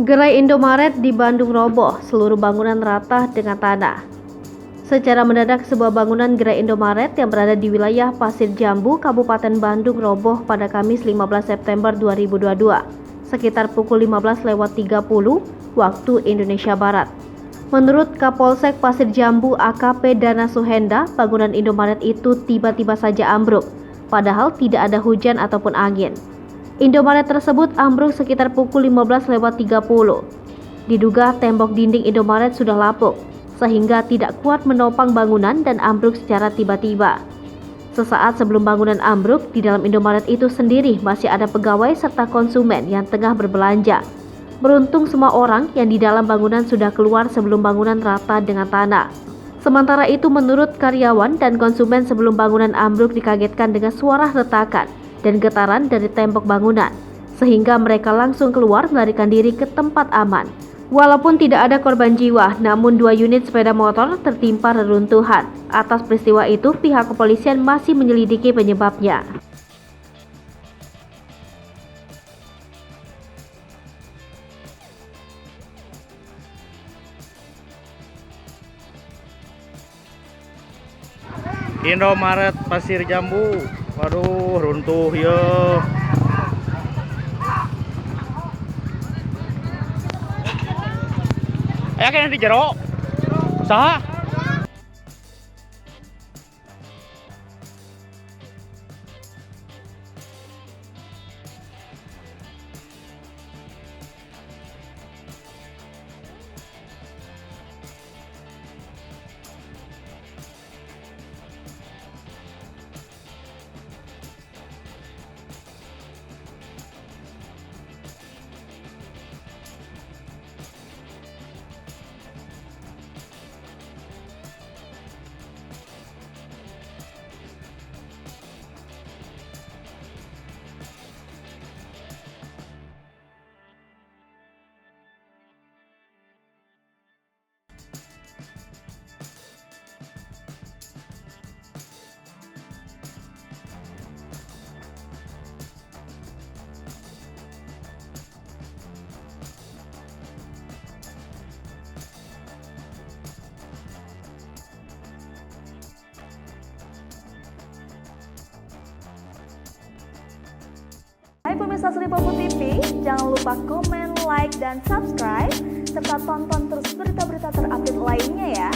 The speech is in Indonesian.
Gerai Indomaret di Bandung roboh, seluruh bangunan rata dengan tanah. Secara mendadak, sebuah bangunan Gerai Indomaret yang berada di wilayah Pasir Jambu, Kabupaten Bandung roboh pada Kamis 15 September 2022, sekitar pukul 15.30 waktu Indonesia Barat. Menurut Kapolsek Pasir Jambu AKP Dana Suhenda, bangunan Indomaret itu tiba-tiba saja ambruk, padahal tidak ada hujan ataupun angin. Indomaret tersebut ambruk sekitar pukul 15.30. Diduga tembok dinding Indomaret sudah lapuk, sehingga tidak kuat menopang bangunan dan ambruk secara tiba-tiba. Sesaat sebelum bangunan ambruk, di dalam Indomaret itu sendiri masih ada pegawai serta konsumen yang tengah berbelanja. Beruntung semua orang yang di dalam bangunan sudah keluar sebelum bangunan rata dengan tanah. Sementara itu, menurut karyawan dan konsumen, sebelum bangunan ambruk dikagetkan dengan suara retakan dan getaran dari tembok bangunan, sehingga mereka langsung keluar melarikan diri ke tempat aman. Walaupun tidak ada korban jiwa, namun 2 unit sepeda motor tertimpa reruntuhan. Atas peristiwa itu, pihak kepolisian masih menyelidiki penyebabnya. Indomaret Pasir Jambu, waduh runtuh ya. Kayaknya di jero. Saha? Hai pemirsa Sri Popo TV, jangan lupa komen, like, dan subscribe, serta tonton terus berita-berita terupdate lainnya ya.